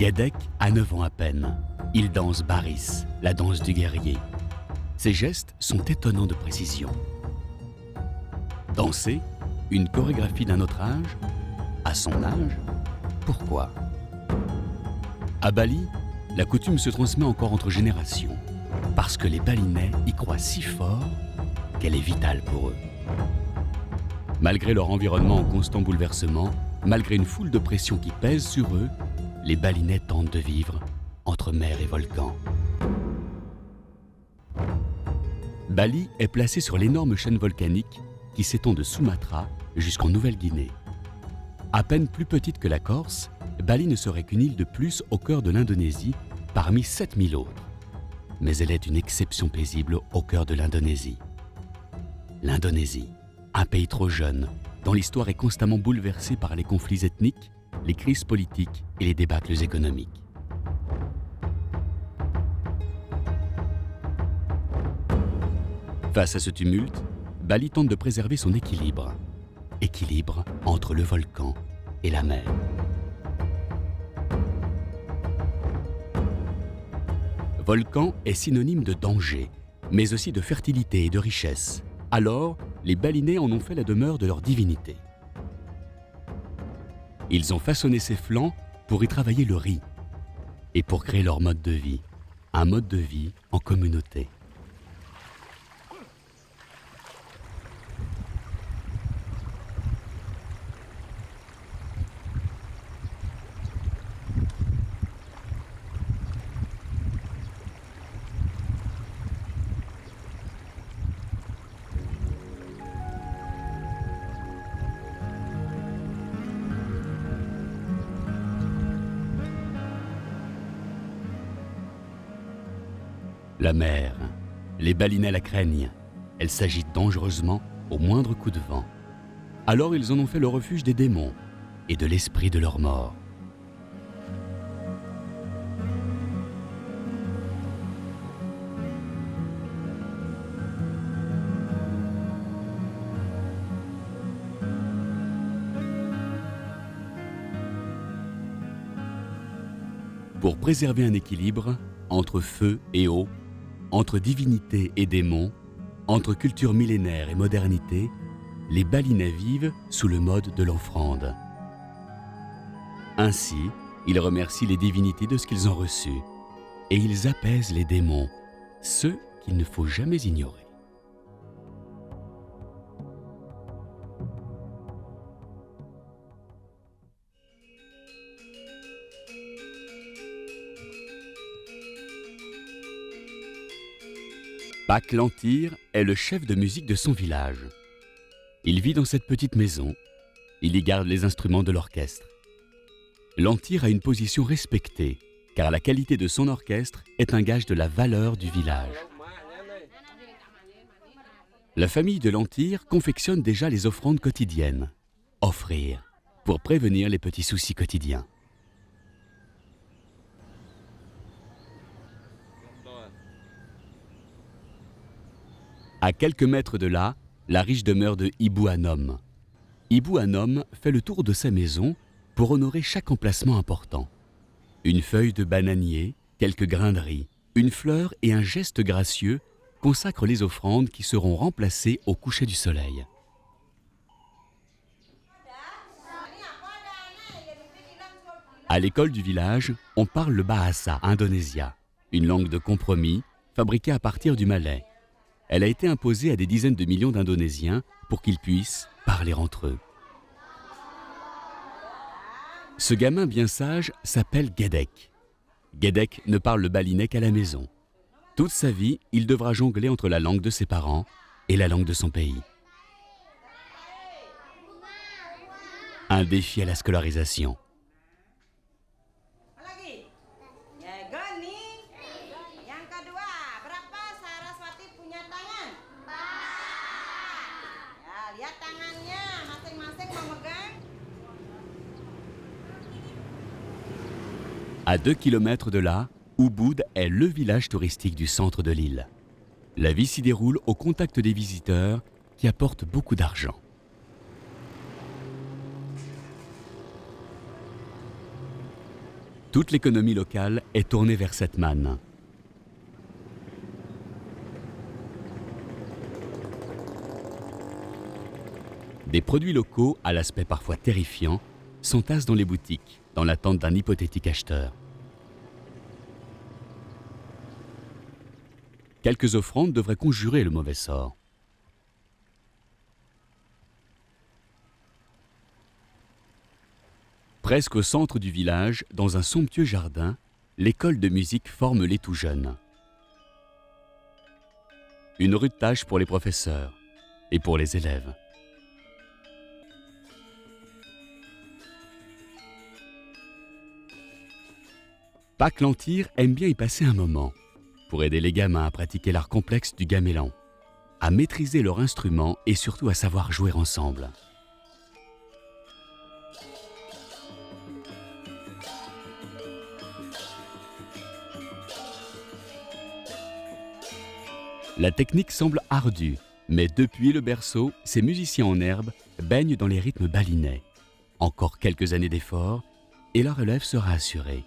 Guédec a 9 ans à peine. Il danse Baris, la danse du guerrier. Ses gestes sont étonnants de précision. Danser, une chorégraphie d'un autre âge, à son âge, pourquoi? À Bali, la coutume se transmet encore entre générations, parce que les Balinais y croient si fort qu'elle est vitale pour eux. Malgré leur environnement en constant bouleversement, malgré une foule de pressions qui pèsent sur eux, les Balinais tentent de vivre entre mer et volcan. Bali est placé sur l'énorme chaîne volcanique qui s'étend de Sumatra jusqu'en Nouvelle-Guinée. À peine plus petite que la Corse, Bali ne serait qu'une île de plus au cœur de l'Indonésie parmi 7000 autres. Mais elle est une exception paisible au cœur de l'Indonésie. L'Indonésie, un pays trop jeune, dont l'histoire est constamment bouleversée par les conflits ethniques, les crises politiques et les débâcles économiques. Face à ce tumulte, Bali tente de préserver son équilibre. Équilibre entre le volcan et la mer. Volcan est synonyme de danger, mais aussi de fertilité et de richesse. Alors, les Balinais en ont fait la demeure de leur divinité. Ils ont façonné ces flancs pour y travailler le riz et pour créer leur mode de vie, un mode de vie en communauté. La mer, les Balinais la craignent. Elle s'agite dangereusement au moindre coup de vent. Alors ils en ont fait le refuge des démons et de l'esprit de leur mort. Pour préserver un équilibre entre feu et eau, entre divinité et démons, entre culture millénaire et modernité, les Balinais vivent sous le mode de l'offrande. Ainsi, ils remercient les divinités de ce qu'ils ont reçu et ils apaisent les démons, ceux qu'il ne faut jamais ignorer. Pak Lantyr est le chef de musique de son village. Il vit dans cette petite maison. Il y garde les instruments de l'orchestre. Lantyr a une position respectée, car la qualité de son orchestre est un gage de la valeur du village. La famille de Lantyr confectionne déjà les offrandes quotidiennes. Offrir, pour prévenir les petits soucis quotidiens. À quelques mètres de là, la riche demeure de Ibu Anom. Ibu Anom fait le tour de sa maison pour honorer chaque emplacement important. Une feuille de bananier, quelques grains de riz, une fleur et un geste gracieux consacrent les offrandes qui seront remplacées au coucher du soleil. À l'école du village, on parle le bahasa indonésien, une langue de compromis fabriquée à partir du malais. Elle a été imposée à des dizaines de millions d'Indonésiens pour qu'ils puissent parler entre eux. Ce gamin bien sage s'appelle Guédec. Guédec ne parle le balinais qu'à la maison. Toute sa vie, il devra jongler entre la langue de ses parents et la langue de son pays. Un défi à la scolarisation. À 2 km de là, Ubud est le village touristique du centre de l'île. La vie s'y déroule au contact des visiteurs qui apportent beaucoup d'argent. Toute l'économie locale est tournée vers cette manne. Des produits locaux, à l'aspect parfois terrifiant, s'entassent dans les boutiques, dans l'attente d'un hypothétique acheteur. Quelques offrandes devraient conjurer le mauvais sort. Presque au centre du village, dans un somptueux jardin, l'école de musique forme les tout jeunes. Une rude tâche pour les professeurs et pour les élèves. Pâques Lentir aime bien y passer un moment, pour aider les gamins à pratiquer l'art complexe du gamelan, à maîtriser leur instrument et surtout à savoir jouer ensemble. La technique semble ardue, mais depuis le berceau, ces musiciens en herbe baignent dans les rythmes balinais. Encore quelques années d'efforts et leur relève sera assurée.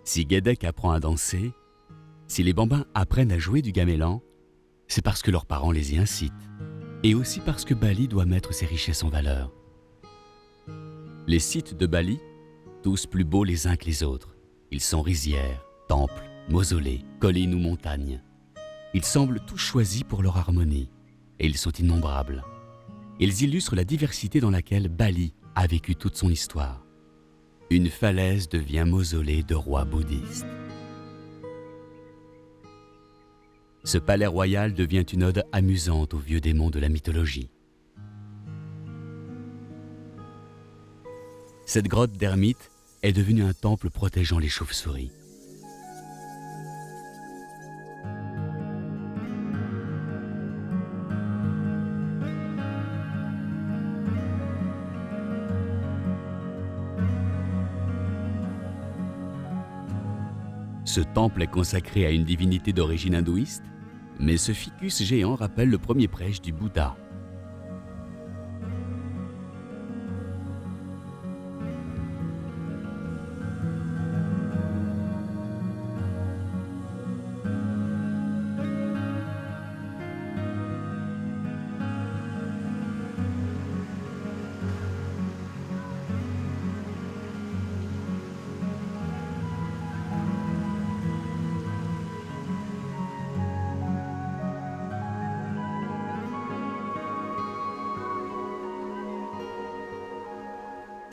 Si Guédec apprend à danser, si les bambins apprennent à jouer du gamelan, c'est parce que leurs parents les y incitent, et aussi parce que Bali doit mettre ses richesses en valeur. Les sites de Bali, tous plus beaux les uns que les autres, ils sont rizières, temples, mausolées, collines ou montagnes. Ils semblent tous choisis pour leur harmonie, et ils sont innombrables. Ils illustrent la diversité dans laquelle Bali a vécu toute son histoire. Une falaise devient mausolée de rois bouddhistes. Ce palais royal devient une ode amusante aux vieux démons de la mythologie. Cette grotte d'ermite est devenue un temple protégeant les chauves-souris. Ce temple est consacré à une divinité d'origine hindouiste, mais ce ficus géant rappelle le premier prêche du Bouddha.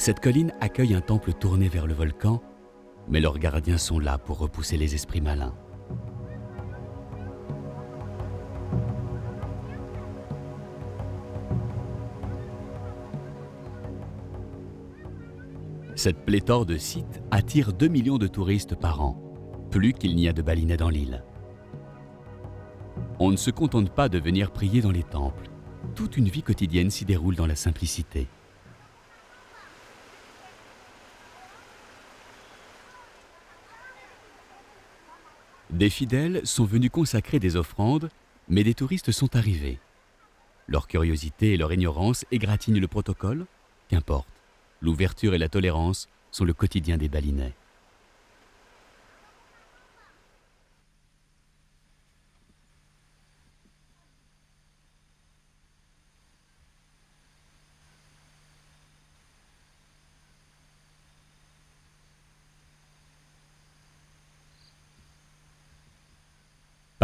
Cette colline accueille un temple tourné vers le volcan, mais leurs gardiens sont là pour repousser les esprits malins. Cette pléthore de sites attire 2 millions de touristes par an, plus qu'il n'y a de balinais dans l'île. On ne se contente pas de venir prier dans les temples. Toute une vie quotidienne s'y déroule dans la simplicité. Des fidèles sont venus consacrer des offrandes, mais des touristes sont arrivés. Leur curiosité et leur ignorance égratignent le protocole, qu'importe. L'ouverture et la tolérance sont le quotidien des balinais.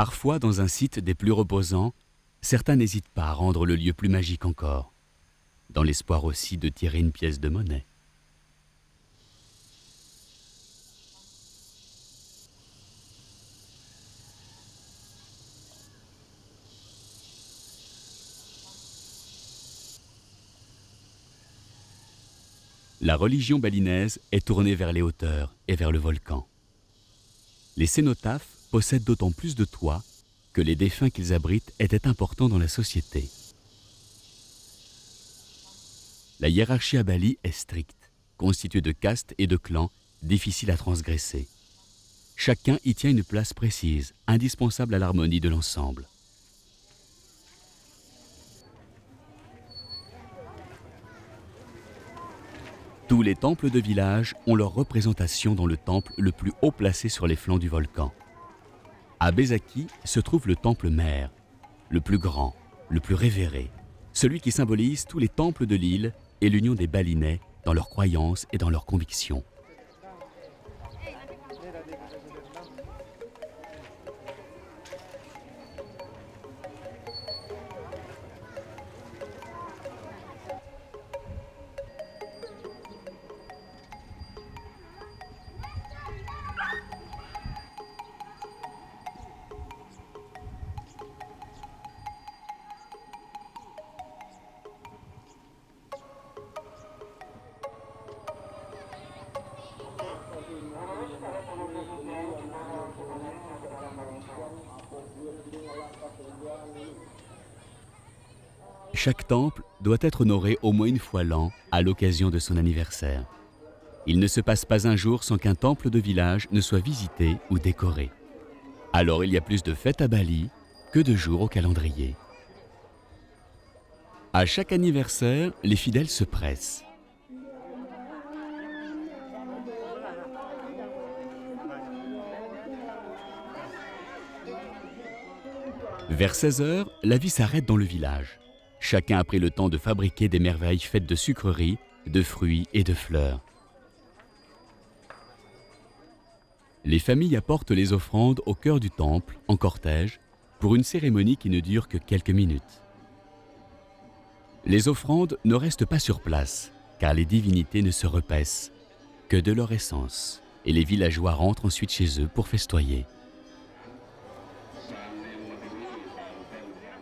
Parfois, dans un site des plus reposants, certains n'hésitent pas à rendre le lieu plus magique encore, dans l'espoir aussi de tirer une pièce de monnaie. La religion balinaise est tournée vers les hauteurs et vers le volcan. Les cénotaphes possèdent d'autant plus de toits que les défunts qu'ils abritent étaient importants dans la société. La hiérarchie à Bali est stricte, constituée de castes et de clans difficile à transgresser. Chacun y tient une place précise, indispensable à l'harmonie de l'ensemble. Tous les temples de village ont leur représentation dans le temple le plus haut placé sur les flancs du volcan. À Bezaki se trouve le temple mère, le plus grand, le plus révéré, celui qui symbolise tous les temples de l'île et l'union des Balinais dans leurs croyances et dans leurs convictions. Chaque temple doit être honoré au moins une fois l'an à l'occasion de son anniversaire. Il ne se passe pas un jour sans qu'un temple de village ne soit visité ou décoré. Alors il y a plus de fêtes à Bali que de jours au calendrier. À chaque anniversaire, les fidèles se pressent. Vers 16 h, la vie s'arrête dans le village. Chacun a pris le temps de fabriquer des merveilles faites de sucreries, de fruits et de fleurs. Les familles apportent les offrandes au cœur du temple, en cortège, pour une cérémonie qui ne dure que quelques minutes. Les offrandes ne restent pas sur place, car les divinités ne se repaissent que de leur essence, et les villageois rentrent ensuite chez eux pour festoyer.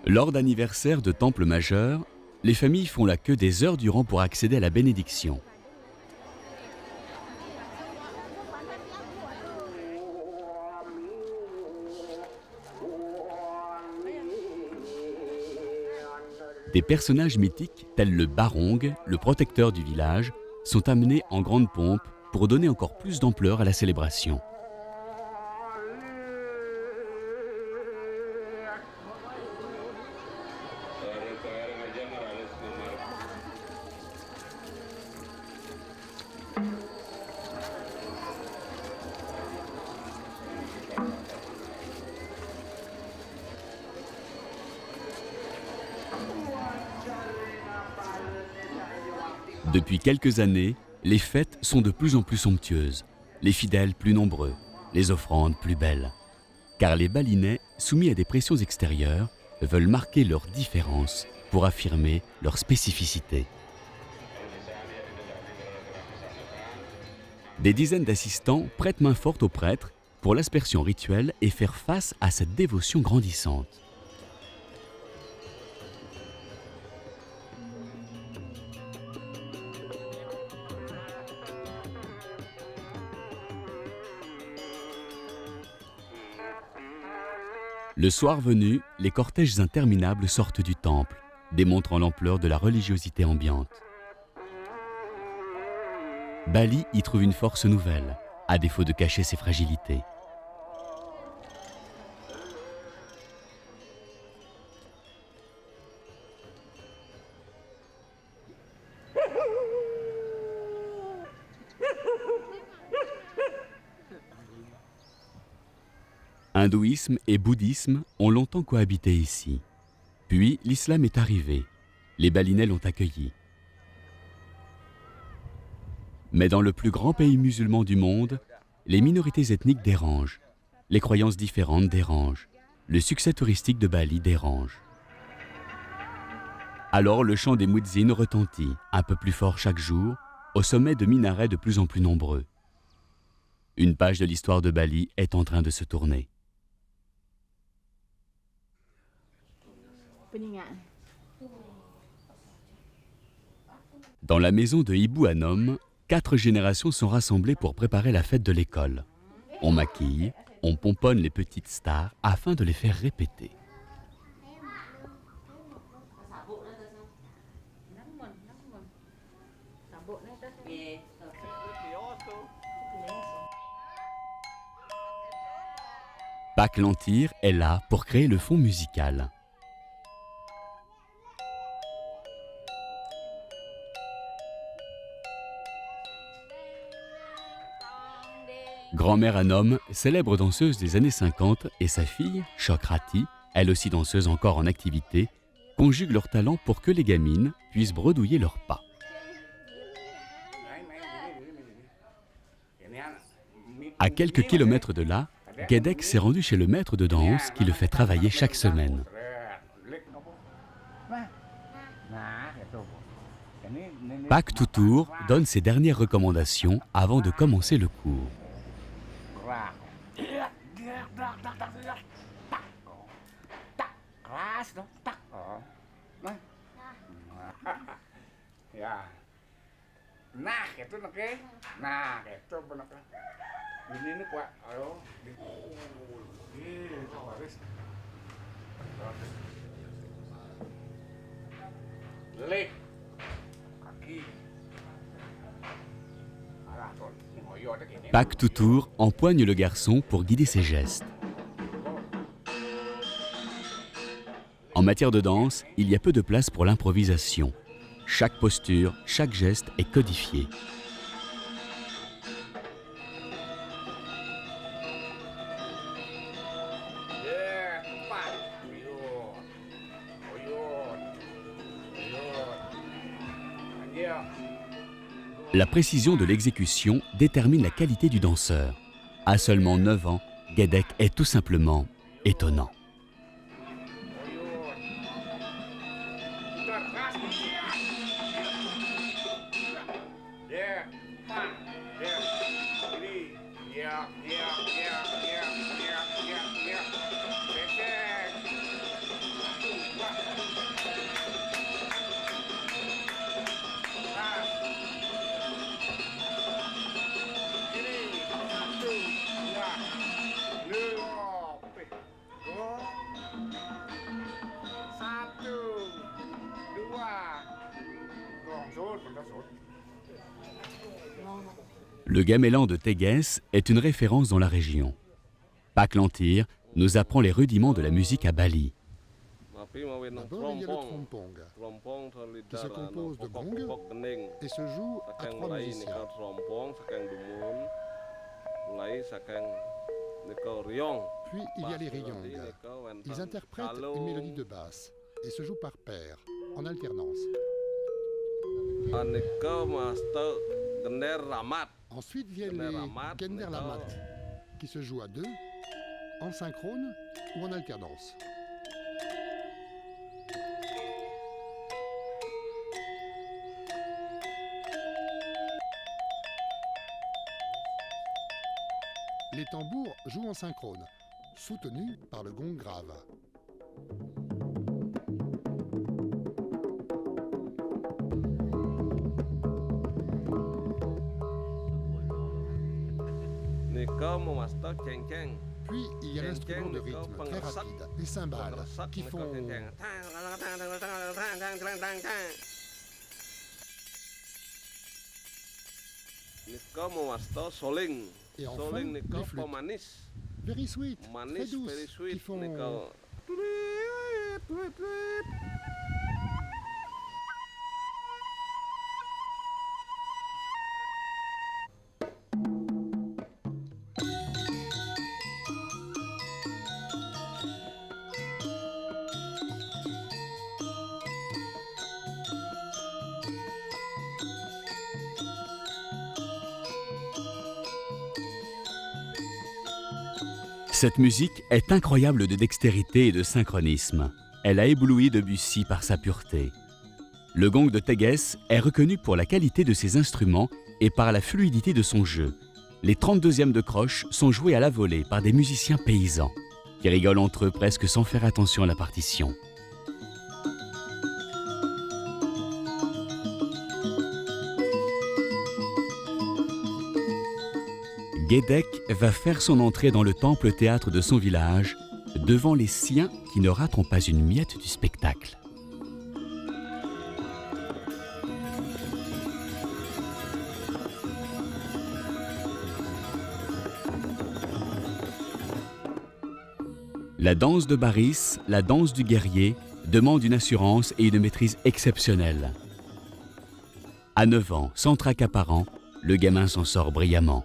Lors d'anniversaires de temples majeurs, les familles font la queue des heures durant pour accéder à la bénédiction. Des personnages mythiques tels le Barong, le protecteur du village, sont amenés en grande pompe pour donner encore plus d'ampleur à la célébration. Depuis quelques années, les fêtes sont de plus en plus somptueuses, les fidèles plus nombreux, les offrandes plus belles. Car les Balinais, soumis à des pressions extérieures, veulent marquer leur différence pour affirmer leur spécificité. Des dizaines d'assistants prêtent main forte aux prêtres pour l'aspersion rituelle et faire face à cette dévotion grandissante. Le soir venu, les cortèges interminables sortent du temple, démontrant l'ampleur de la religiosité ambiante. Bali y trouve une force nouvelle, à défaut de cacher ses fragilités. Hindouisme et bouddhisme ont longtemps cohabité ici. Puis l'islam est arrivé. Les Balinais l'ont accueilli. Mais dans le plus grand pays musulman du monde, les minorités ethniques dérangent. Les croyances différentes dérangent. Le succès touristique de Bali dérange. Alors le chant des muezzins retentit, un peu plus fort chaque jour, au sommet de minarets de plus en plus nombreux. Une page de l'histoire de Bali est en train de se tourner. Dans la maison de Ibu Anom, 4 générations sont rassemblées pour préparer la fête de l'école. On maquille, on pomponne les petites stars afin de les faire répéter. Pâques Lentir est là pour créer le fond musical. Grand-mère Anom, célèbre danseuse des années 50, et sa fille, Chokrati, elle aussi danseuse encore en activité, conjuguent leurs talents pour que les gamines puissent bredouiller leurs pas. À quelques kilomètres de là, Guédec s'est rendu chez le maître de danse qui le fait travailler chaque semaine. Pâques Toutour donne ses dernières recommandations avant de commencer le cours. Pâques Toutour empoigne le garçon pour guider ses gestes. En matière de danse, il y a peu de place pour l'improvisation. Chaque posture, chaque geste est codifié. La précision de l'exécution détermine la qualité du danseur. À seulement 9 ans, Guédec est tout simplement étonnant. Le gamelan de Téguès est une référence dans la région. Pâques Lentir nous apprend les rudiments de la musique à Bali. D'abord, il y a le trompong, qui se compose de gongs et se joue à 3 musiciens. Puis il y a les riyong. Ils interprètent une mélodie de basse et se jouent par paire, en alternance. Ensuite viennent les Gender Lamat, qui se jouent à 2, en synchrone ou en alternance. Les tambours jouent en synchrone, soutenus par le gong grave. Puis il y a l'instrument de rythme très rapide, les cymbales, qui font... Et enfin, les flûtes. Very sweet, très douces, qui font... Cette musique est incroyable de dextérité et de synchronisme. Elle a ébloui Debussy par sa pureté. Le gong de Téguès est reconnu pour la qualité de ses instruments et par la fluidité de son jeu. Les 32e de croche sont joués à la volée par des musiciens paysans, qui rigolent entre eux presque sans faire attention à la partition. Guédec va faire son entrée dans le temple-théâtre de son village, devant les siens qui ne rateront pas une miette du spectacle. La danse de Baris, la danse du guerrier, demande une assurance et une maîtrise exceptionnelle. À 9 ans, sans trac apparent, le gamin s'en sort brillamment.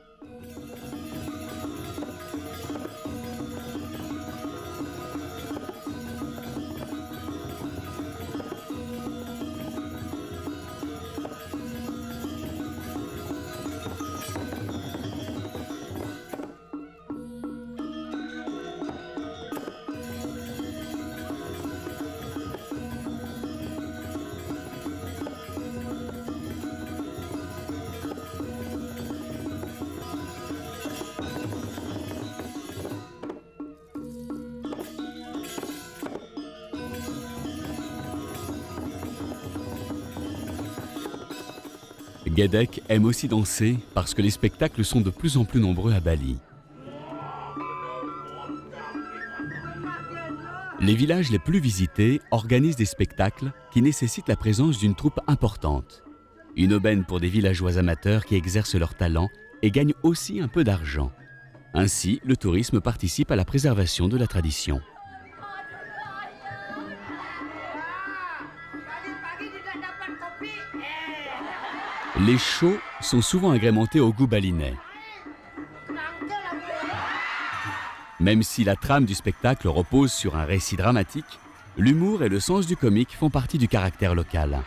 Guédec aime aussi danser parce que les spectacles sont de plus en plus nombreux à Bali. Les villages les plus visités organisent des spectacles qui nécessitent la présence d'une troupe importante. Une aubaine pour des villageois amateurs qui exercent leur talent et gagnent aussi un peu d'argent. Ainsi, le tourisme participe à la préservation de la tradition. Les shows sont souvent agrémentés au goût balinais. Même si la trame du spectacle repose sur un récit dramatique, l'humour et le sens du comique font partie du caractère local.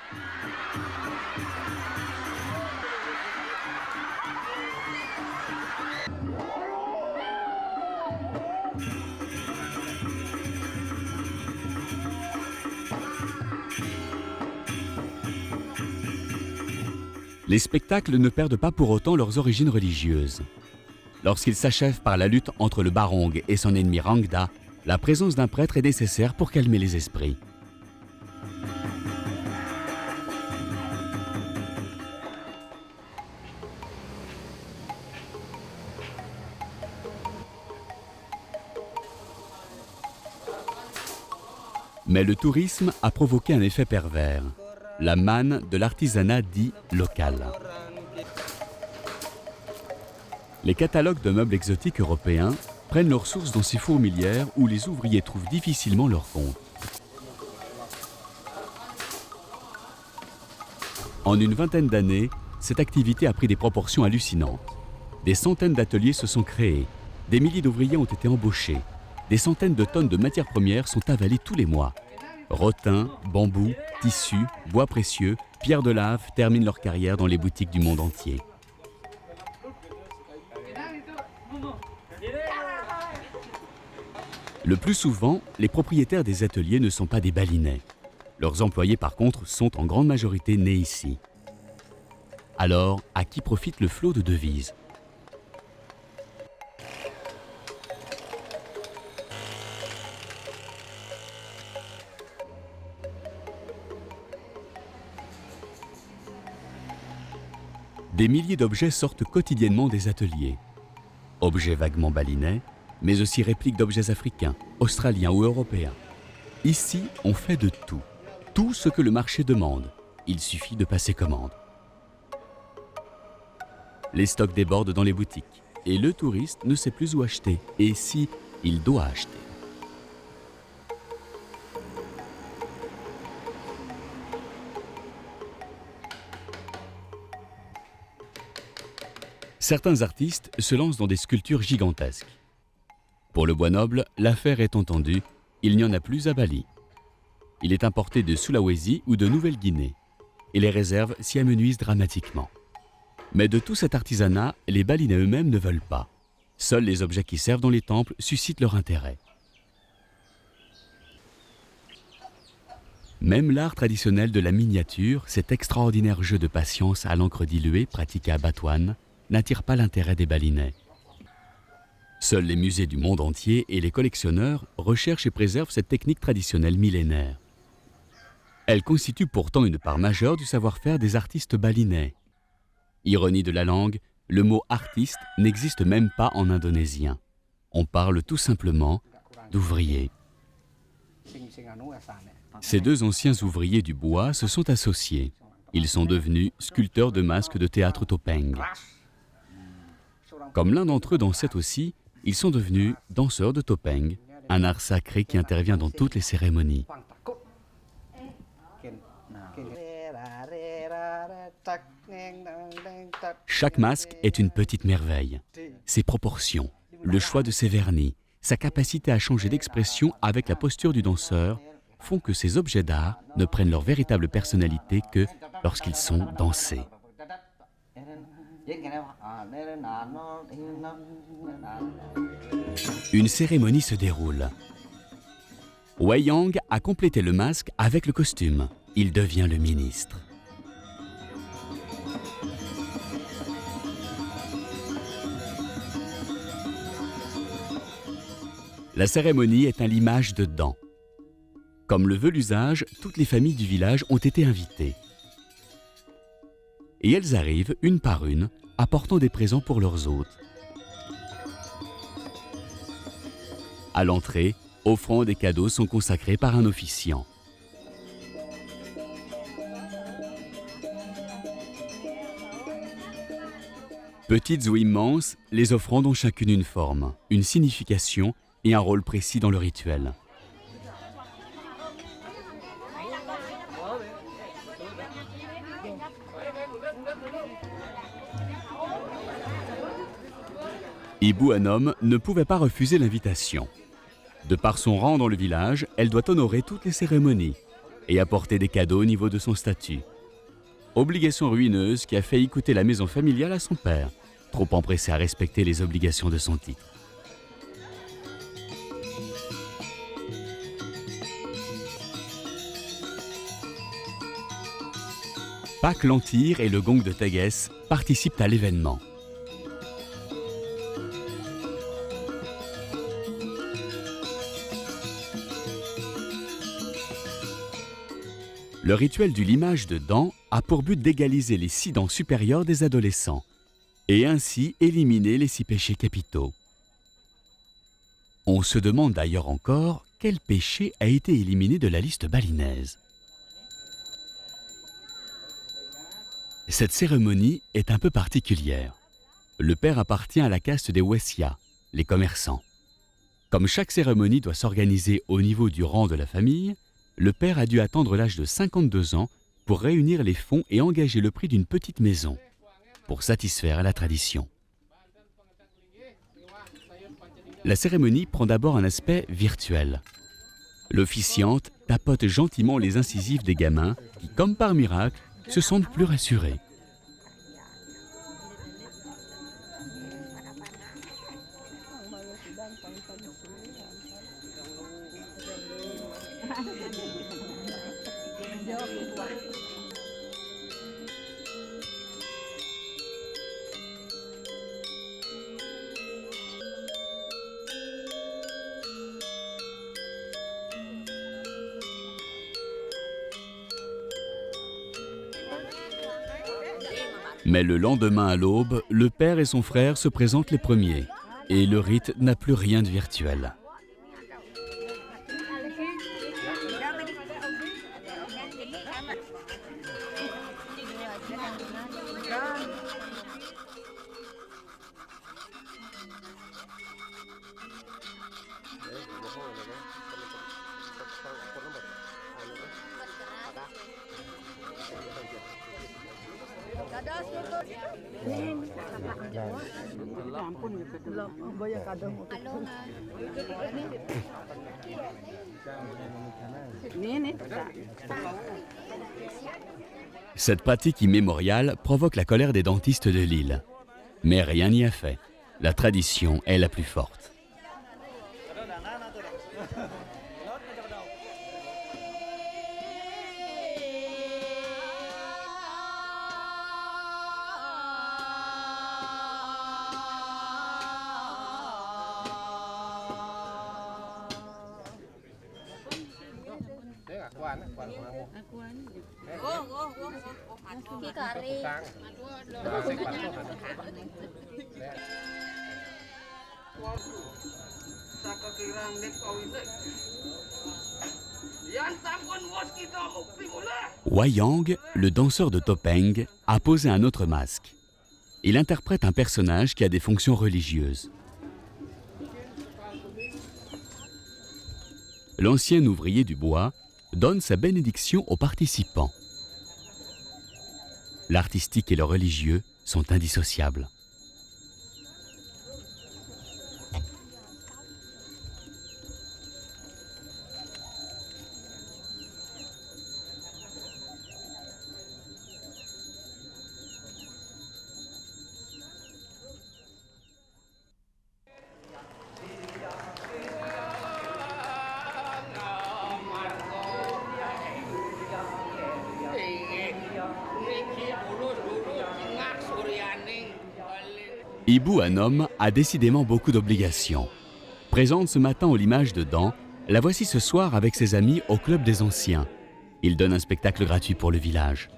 Les spectacles ne perdent pas pour autant leurs origines religieuses. Lorsqu'ils s'achèvent par la lutte entre le Barong et son ennemi Rangda, la présence d'un prêtre est nécessaire pour calmer les esprits. Mais le tourisme a provoqué un effet pervers. La manne de l'artisanat dit local. Les catalogues de meubles exotiques européens prennent leur source dans ces fourmilières où les ouvriers trouvent difficilement leur compte. En une vingtaine d'années, cette activité a pris des proportions hallucinantes. Des centaines d'ateliers se sont créés, des milliers d'ouvriers ont été embauchés, des centaines de tonnes de matières premières sont avalées tous les mois. Rotin, bambou, tissu, bois précieux, pierres de lave terminent leur carrière dans les boutiques du monde entier. Le plus souvent, les propriétaires des ateliers ne sont pas des Balinais. Leurs employés, par contre, sont en grande majorité nés ici. Alors, à qui profite le flot de devises ? Des milliers d'objets sortent quotidiennement des ateliers. Objets vaguement balinais, mais aussi répliques d'objets africains, australiens ou européens. Ici, on fait de tout. Tout ce que le marché demande. Il suffit de passer commande. Les stocks débordent dans les boutiques et le touriste ne sait plus où acheter. Et si, il doit acheter. Certains artistes se lancent dans des sculptures gigantesques. Pour le bois noble, l'affaire est entendue, il n'y en a plus à Bali. Il est importé de Sulawesi ou de Nouvelle-Guinée, et les réserves s'y amenuisent dramatiquement. Mais de tout cet artisanat, les Balinais eux-mêmes ne veulent pas. Seuls les objets qui servent dans les temples suscitent leur intérêt. Même l'art traditionnel de la miniature, cet extraordinaire jeu de patience à l'encre diluée pratiqué à Batuan, n'attire pas l'intérêt des Balinais. Seuls les musées du monde entier et les collectionneurs recherchent et préservent cette technique traditionnelle millénaire. Elle constitue pourtant une part majeure du savoir-faire des artistes balinais. Ironie de la langue, le mot « artiste » n'existe même pas en indonésien. On parle tout simplement d'ouvrier. Ces deux anciens ouvriers du bois se sont associés. Ils sont devenus sculpteurs de masques de théâtre topeng. Comme l'un d'entre eux dansait aussi, ils sont devenus danseurs de topeng un art sacré qui intervient dans toutes les cérémonies. Chaque masque est une petite merveille. Ses proportions, le choix de ses vernis, sa capacité à changer d'expression avec la posture du danseur font que ces objets d'art ne prennent leur véritable personnalité que lorsqu'ils sont dansés. Une cérémonie se déroule. Wei Yang a complété le masque avec le costume. Il devient le ministre. La cérémonie est un limage de dents. Comme le veut l'usage, toutes les familles du village ont été invitées. Et elles arrivent une par une, apportant des présents pour leurs hôtes. À l'entrée, offrandes et cadeaux sont consacrés par un officiant. Petites ou immenses, les offrandes ont chacune une forme, une signification et un rôle précis dans le rituel. Ibu Anom ne pouvait pas refuser l'invitation. De par son rang dans le village, elle doit honorer toutes les cérémonies et apporter des cadeaux au niveau de son statut. Obligation ruineuse qui a failli coûter la maison familiale à son père, trop empressé à respecter les obligations de son titre. Pak Lantyr et le gong de Teges participent à l'événement. Le rituel du limage de dents a pour but d'égaliser les 6 dents supérieures des adolescents et ainsi éliminer les 6 péchés capitaux. On se demande d'ailleurs encore quel péché a été éliminé de la liste balinaise. Cette cérémonie est un peu particulière. Le père appartient à la caste des Wessia, les commerçants. Comme chaque cérémonie doit s'organiser au niveau du rang de la famille, le père a dû attendre l'âge de 52 ans pour réunir les fonds et engager le prix d'une petite maison, pour satisfaire à la tradition. La cérémonie prend d'abord un aspect virtuel. L'officiante tapote gentiment les incisives des gamins qui, comme par miracle, se sentent plus rassurés. Mais le lendemain à l'aube, le père et son frère se présentent les premiers, et le rite n'a plus rien de virtuel. Cette pratique immémoriale provoque la colère des dentistes de l'île. Mais rien n'y a fait. La tradition est la plus forte. Wei Yang, le danseur de topeng, a posé un autre masque. Il interprète un personnage qui a des fonctions religieuses. l'ancien ouvrier du bois donne sa bénédiction aux participants. L'artistique et le religieux sont indissociables. Ibu Anom a décidément beaucoup d'obligations. Présente ce matin au Limage de Dan, la voici ce soir avec ses amis au Club des Anciens. Il donne un spectacle gratuit pour le village.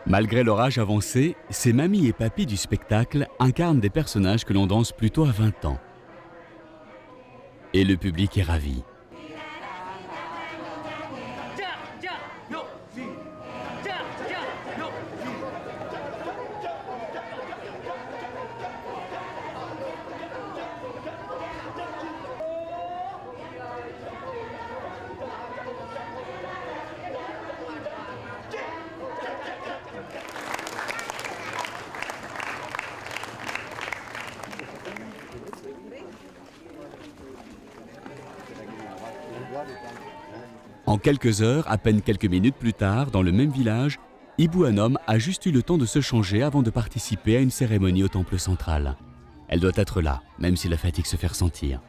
Malgré leur âge avancé, ces mamies et papis du spectacle incarnent des personnages que l'on danse plutôt à 20 ans. Et le public est ravi. En quelques heures, à peine quelques minutes plus tard, dans le même village, Ibu Anom a juste eu le temps de se changer avant de participer à une cérémonie au temple central. Elle doit être là, même si la fatigue se fait ressentir.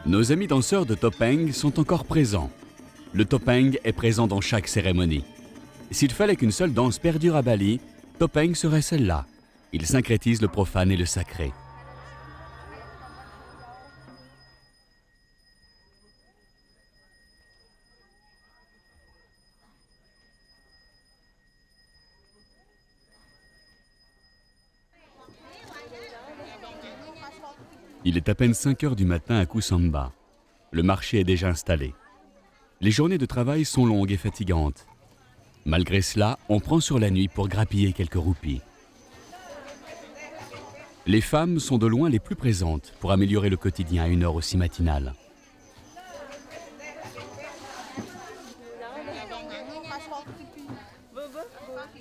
Nos amis danseurs de Topeng sont encore présents. Le Topeng est présent dans chaque cérémonie. S'il fallait qu'une seule danse perdure à Bali, Topeng serait celle-là. Il syncrétise le profane et le sacré. Il est à peine 5 heures du matin à Kusamba. Le marché est déjà installé. Les journées de travail sont longues et fatigantes. Malgré cela, on prend sur la nuit pour grappiller quelques roupies. Les femmes sont de loin les plus présentes pour améliorer le quotidien à une heure aussi matinale.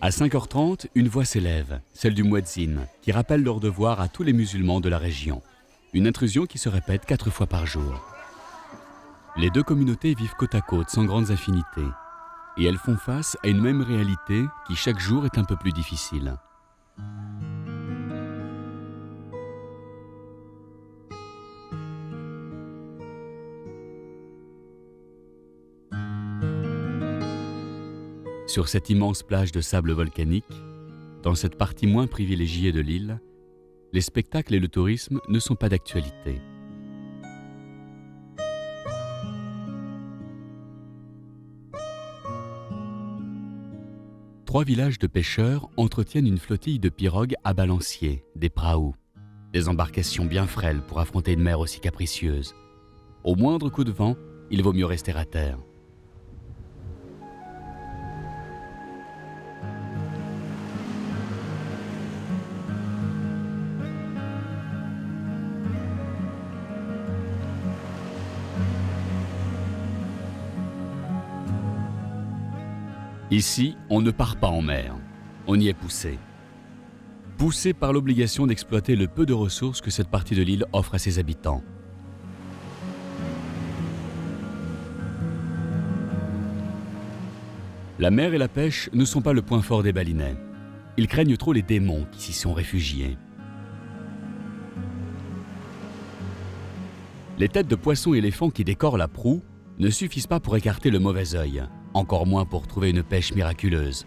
À 5h30, une voix s'élève, celle du muezzin, qui rappelle leur devoir à tous les musulmans de la région. Une intrusion qui se répète 4 fois par jour. Les deux communautés vivent côte à côte sans grandes affinités. Et elles font face à une même réalité qui chaque jour est un peu plus difficile. Sur cette immense plage de sable volcanique, dans cette partie moins privilégiée de l'île, les spectacles et le tourisme ne sont pas d'actualité. Trois villages de pêcheurs entretiennent une flottille de pirogues à balancier, des praus, des embarcations bien frêles pour affronter une mer aussi capricieuse. Au moindre coup de vent, il vaut mieux rester à terre. Ici, on ne part pas en mer, on y est poussé. Poussé par l'obligation d'exploiter le peu de ressources que cette partie de l'île offre à ses habitants. La mer et la pêche ne sont pas le point fort des Balinais. Ils craignent trop les démons qui s'y sont réfugiés. Les têtes de poissons et éléphants qui décorent la proue ne suffisent pas pour écarter le mauvais œil, encore moins pour trouver une pêche miraculeuse.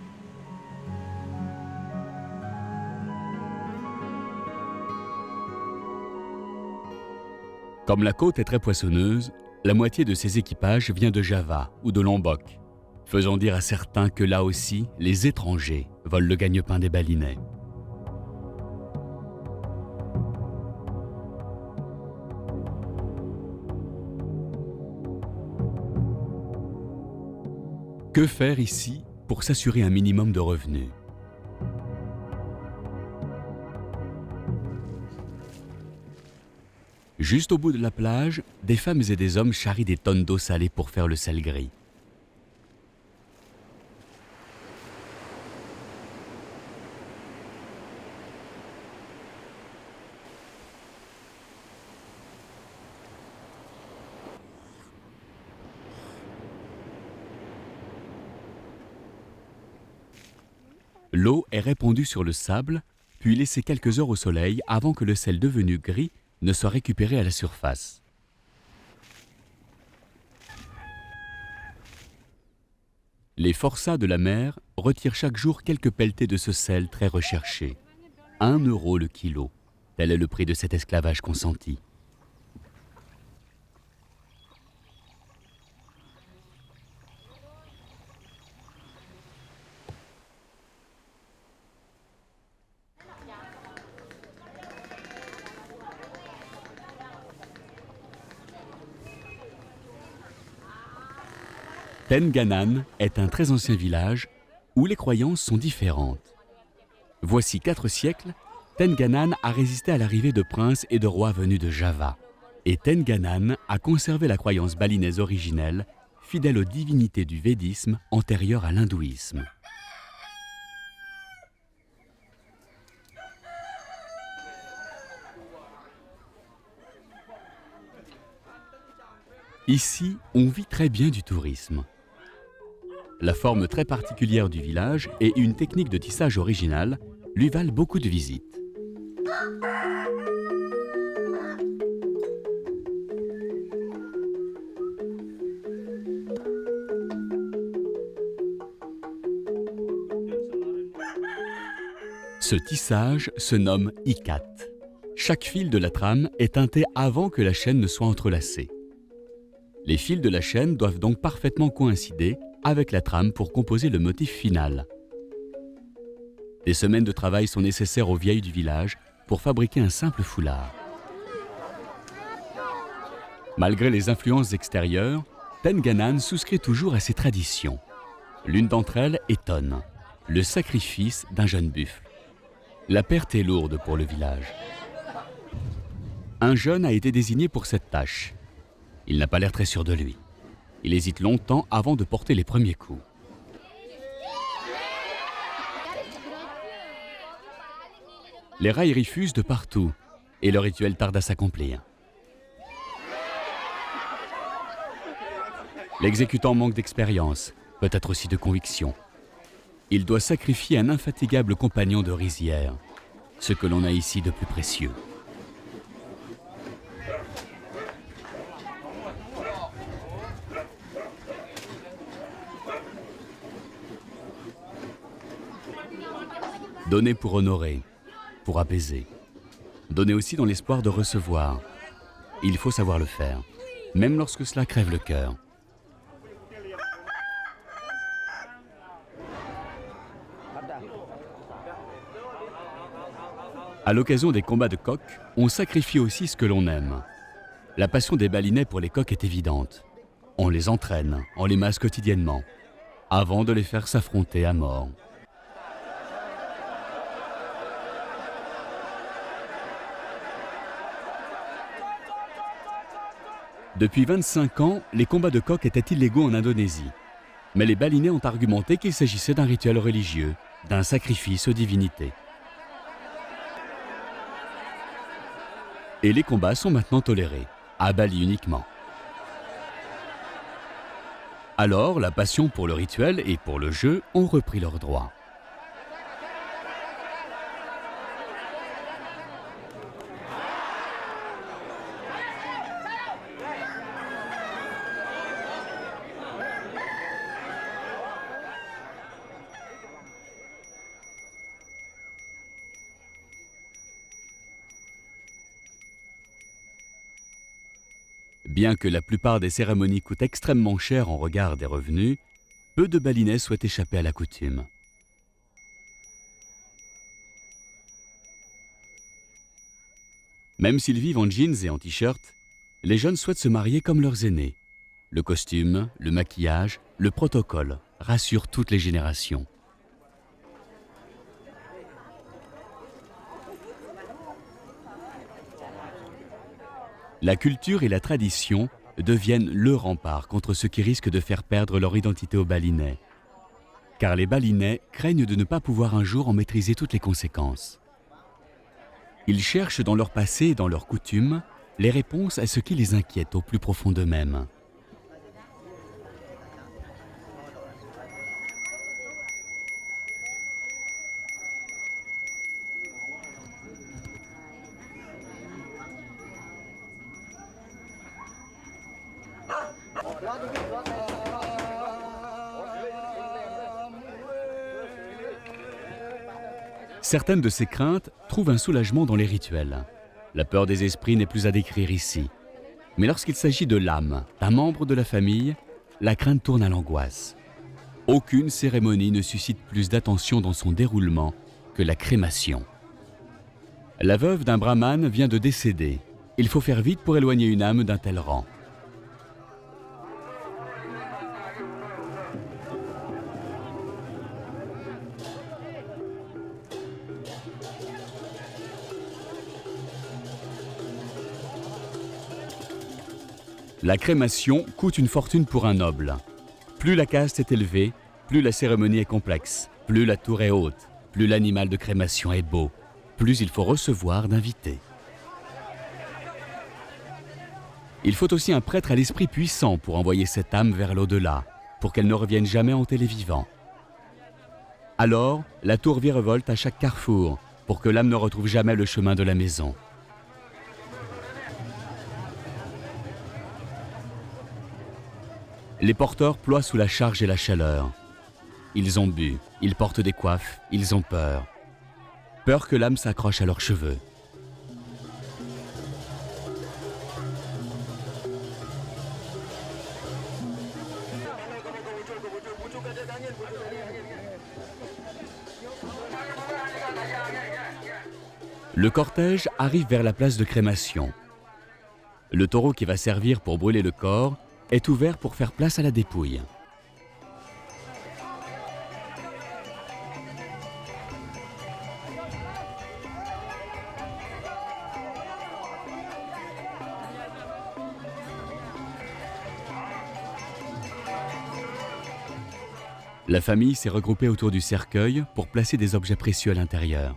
Comme la côte est très poissonneuse, la moitié de ses équipages vient de Java ou de Lombok, faisant dire à certains que là aussi, les étrangers volent le gagne-pain des Balinais. Que faire ici pour s'assurer un minimum de revenus? Juste au bout de la plage, des femmes et des hommes charrient des tonnes d'eau salée pour faire le sel gris. L'eau est répandue sur le sable, puis laissée quelques heures au soleil avant que le sel devenu gris ne soit récupéré à la surface. Les forçats de la mer retirent chaque jour quelques pelletées de ce sel très recherché. 1 euro le kilo, tel est le prix de cet esclavage consenti. Tenganan est un très ancien village où les croyances sont différentes. Voici 4 siècles, Tenganan a résisté à l'arrivée de princes et de rois venus de Java. Et Tenganan a conservé la croyance balinaise originelle, fidèle aux divinités du védisme antérieures à l'hindouisme. Ici, on vit très bien du tourisme. La forme très particulière du village et une technique de tissage originale lui valent beaucoup de visites. Ce tissage se nomme ikat. Chaque fil de la trame est teinté avant que la chaîne ne soit entrelacée. Les fils de la chaîne doivent donc parfaitement coïncider avec la trame pour composer le motif final. Des semaines de travail sont nécessaires aux vieilles du village pour fabriquer un simple foulard. Malgré les influences extérieures, Tenganan souscrit toujours à ses traditions. L'une d'entre elles est Ton, le sacrifice d'un jeune buffle. La perte est lourde pour le village. Un jeune a été désigné pour cette tâche. Il n'a pas l'air très sûr de lui. Il hésite longtemps avant de porter les premiers coups. Les railleries fusent de partout et le rituel tarde à s'accomplir. L'exécutant manque d'expérience, peut-être aussi de conviction. Il doit sacrifier un infatigable compagnon de rizière, ce que l'on a ici de plus précieux. Donner pour honorer, pour apaiser. Donner aussi dans l'espoir de recevoir. Il faut savoir le faire, même lorsque cela crève le cœur. À l'occasion des combats de coqs, on sacrifie aussi ce que l'on aime. La passion des Balinais pour les coqs est évidente. On les entraîne, on les masse quotidiennement, avant de les faire s'affronter à mort. Depuis 25 ans, les combats de coqs étaient illégaux en Indonésie. Mais les Balinais ont argumenté qu'il s'agissait d'un rituel religieux, d'un sacrifice aux divinités. Et les combats sont maintenant tolérés, à Bali uniquement. Alors, la passion pour le rituel et pour le jeu ont repris leurs droits. Bien que la plupart des cérémonies coûtent extrêmement cher en regard des revenus, peu de Balinais souhaitent échapper à la coutume. Même s'ils vivent en jeans et en t-shirt, les jeunes souhaitent se marier comme leurs aînés. Le costume, le maquillage, le protocole rassurent toutes les générations. La culture et la tradition deviennent le rempart contre ceux qui risquent de faire perdre leur identité aux Balinais. Car les Balinais craignent de ne pas pouvoir un jour en maîtriser toutes les conséquences. Ils cherchent dans leur passé et dans leurs coutumes les réponses à ce qui les inquiète au plus profond d'eux-mêmes. Certaines de ces craintes trouvent un soulagement dans les rituels. La peur des esprits n'est plus à décrire ici. Mais lorsqu'il s'agit de l'âme, d'un membre de la famille, la crainte tourne à l'angoisse. Aucune cérémonie ne suscite plus d'attention dans son déroulement que la crémation. La veuve d'un brahmane vient de décéder. Il faut faire vite pour éloigner une âme d'un tel rang. La crémation coûte une fortune pour un noble. Plus la caste est élevée, plus la cérémonie est complexe, plus la tour est haute, plus l'animal de crémation est beau, plus il faut recevoir d'invités. Il faut aussi un prêtre à l'esprit puissant pour envoyer cette âme vers l'au-delà, pour qu'elle ne revienne jamais hanter les vivants. Alors, la tour virevolte à chaque carrefour, pour que l'âme ne retrouve jamais le chemin de la maison. Les porteurs ploient sous la charge et la chaleur. Ils ont bu, ils portent des coiffes, ils ont peur. Peur que l'âme s'accroche à leurs cheveux. Le cortège arrive vers la place de crémation. Le taureau qui va servir pour brûler le corps est ouvert pour faire place à la dépouille. La famille s'est regroupée autour du cercueil pour placer des objets précieux à l'intérieur.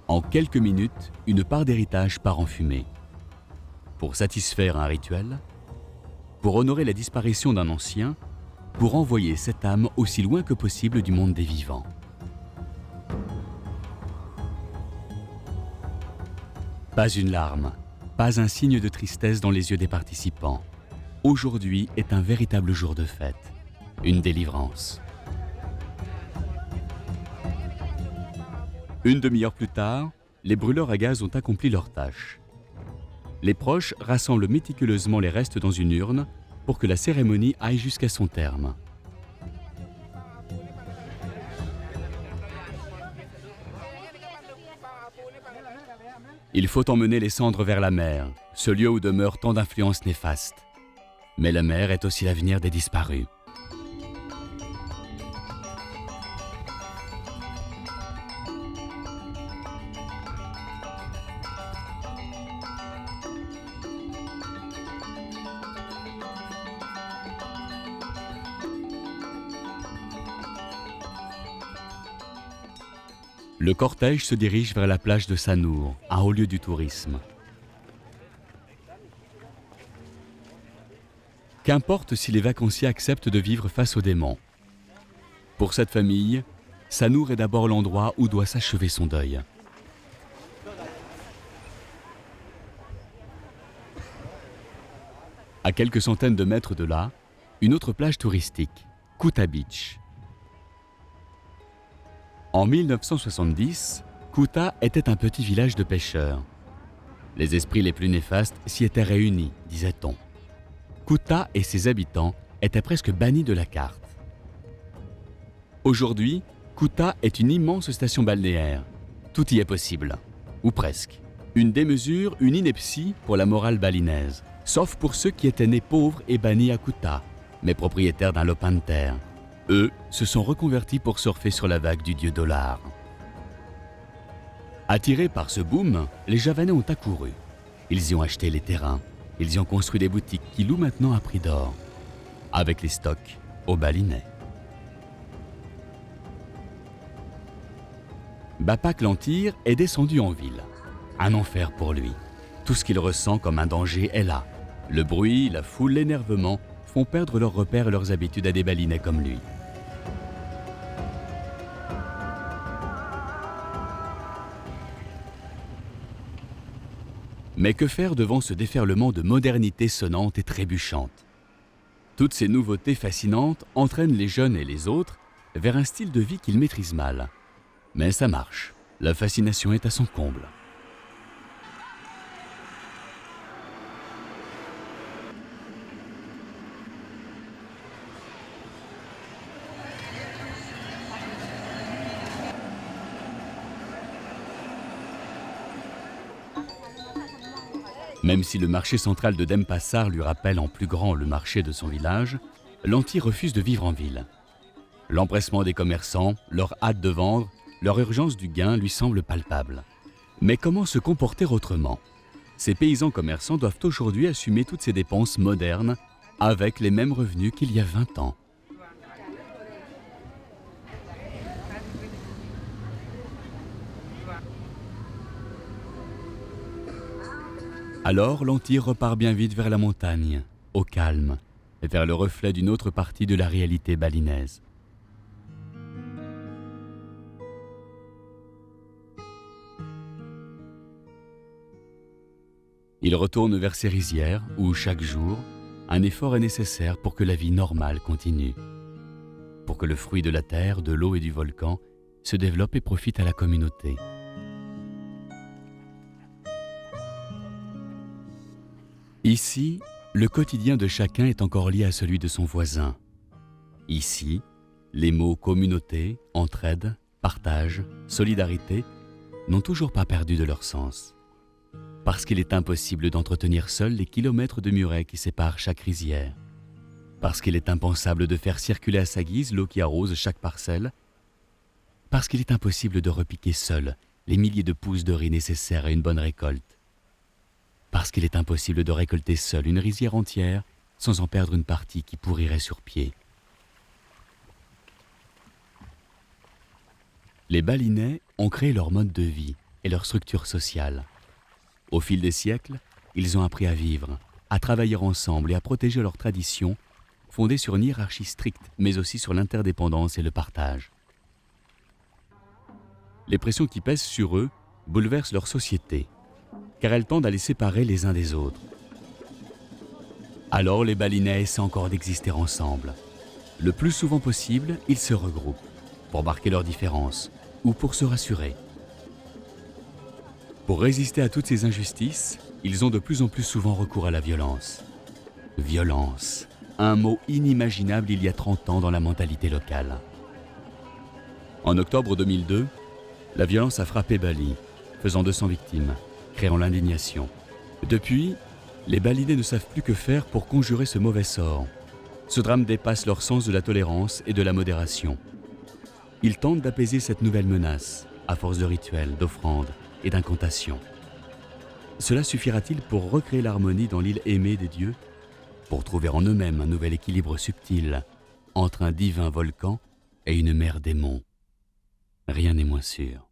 En quelques minutes, une part d'héritage part en fumée. Pour satisfaire un rituel, pour honorer la disparition d'un ancien, pour envoyer cette âme aussi loin que possible du monde des vivants. Pas une larme, pas un signe de tristesse dans les yeux des participants. Aujourd'hui est un véritable jour de fête, une délivrance. Une demi-heure plus tard, les brûleurs à gaz ont accompli leur tâche. Les proches rassemblent méticuleusement les restes dans une urne pour que la cérémonie aille jusqu'à son terme. Il faut emmener les cendres vers la mer, ce lieu où demeurent tant d'influences néfastes. Mais la mer est aussi l'avenir des disparus. Le cortège se dirige vers la plage de Sanur, un haut lieu du tourisme. Qu'importe si les vacanciers acceptent de vivre face aux démons. Pour cette famille, Sanur est d'abord l'endroit où doit s'achever son deuil. À quelques centaines de mètres de là, une autre plage touristique, Kuta Beach. En 1970, Kuta était un petit village de pêcheurs. Les esprits les plus néfastes s'y étaient réunis, disait-on. Kuta et ses habitants étaient presque bannis de la carte. Aujourd'hui, Kuta est une immense station balnéaire. Tout y est possible, ou presque. Une démesure, une ineptie pour la morale balinaise. Sauf pour ceux qui étaient nés pauvres et bannis à Kuta, mais propriétaires d'un lopin de terre. Eux se sont reconvertis pour surfer sur la vague du dieu dollar. Attirés par ce boom, les Javanais ont accouru. Ils y ont acheté les terrains, ils y ont construit des boutiques qui louent maintenant à prix d'or, avec les stocks aux Balinais. Bapak Lantyr est descendu en ville. Un enfer pour lui. Tout ce qu'il ressent comme un danger est là. Le bruit, la foule, l'énervement font perdre leurs repères et leurs habitudes à des Balinais comme lui. Mais que faire devant ce déferlement de modernité sonnante et trébuchante? Toutes ces nouveautés fascinantes entraînent les jeunes et les autres vers un style de vie qu'ils maîtrisent mal. Mais ça marche, la fascination est à son comble. Même si le marché central de Denpasar lui rappelle en plus grand le marché de son village, Lantyr refuse de vivre en ville. L'empressement des commerçants, leur hâte de vendre, leur urgence du gain lui semblent palpables. Mais comment se comporter autrement? Ces paysans commerçants doivent aujourd'hui assumer toutes ces dépenses modernes avec les mêmes revenus qu'il y a 20 ans. Alors Lantyr repart bien vite vers la montagne, au calme, et vers le reflet d'une autre partie de la réalité balinaise. Il retourne vers ses rizières où, chaque jour, un effort est nécessaire pour que la vie normale continue. Pour que le fruit de la terre, de l'eau et du volcan se développe et profite à la communauté. Ici, le quotidien de chacun est encore lié à celui de son voisin. Ici, les mots communauté, entraide, partage, solidarité n'ont toujours pas perdu de leur sens. Parce qu'il est impossible d'entretenir seul les kilomètres de murets qui séparent chaque rizière. Parce qu'il est impensable de faire circuler à sa guise l'eau qui arrose chaque parcelle. Parce qu'il est impossible de repiquer seul les milliers de pousses de riz nécessaires à une bonne récolte. Parce qu'il est impossible de récolter seul une rizière entière sans en perdre une partie qui pourrirait sur pied. Les Balinais ont créé leur mode de vie et leur structure sociale. Au fil des siècles, ils ont appris à vivre, à travailler ensemble et à protéger leurs traditions, fondées sur une hiérarchie stricte, mais aussi sur l'interdépendance et le partage. Les pressions qui pèsent sur eux bouleversent leur société, car elles tendent à les séparer les uns des autres. Alors les Balinais essaient encore d'exister ensemble. Le plus souvent possible, ils se regroupent, pour marquer leurs différences ou pour se rassurer. Pour résister à toutes ces injustices, ils ont de plus en plus souvent recours à la violence. Violence, un mot inimaginable il y a 30 ans dans la mentalité locale. En octobre 2002, la violence a frappé Bali, faisant 200 victimes, créant l'indignation. Depuis, les Balinais ne savent plus que faire pour conjurer ce mauvais sort. Ce drame dépasse leur sens de la tolérance et de la modération. Ils tentent d'apaiser cette nouvelle menace, à force de rituels, d'offrandes et d'incantations. Cela suffira-t-il pour recréer l'harmonie dans l'île aimée des dieux, pour trouver en eux-mêmes un nouvel équilibre subtil entre un divin volcan et une mer démon? Rien n'est moins sûr.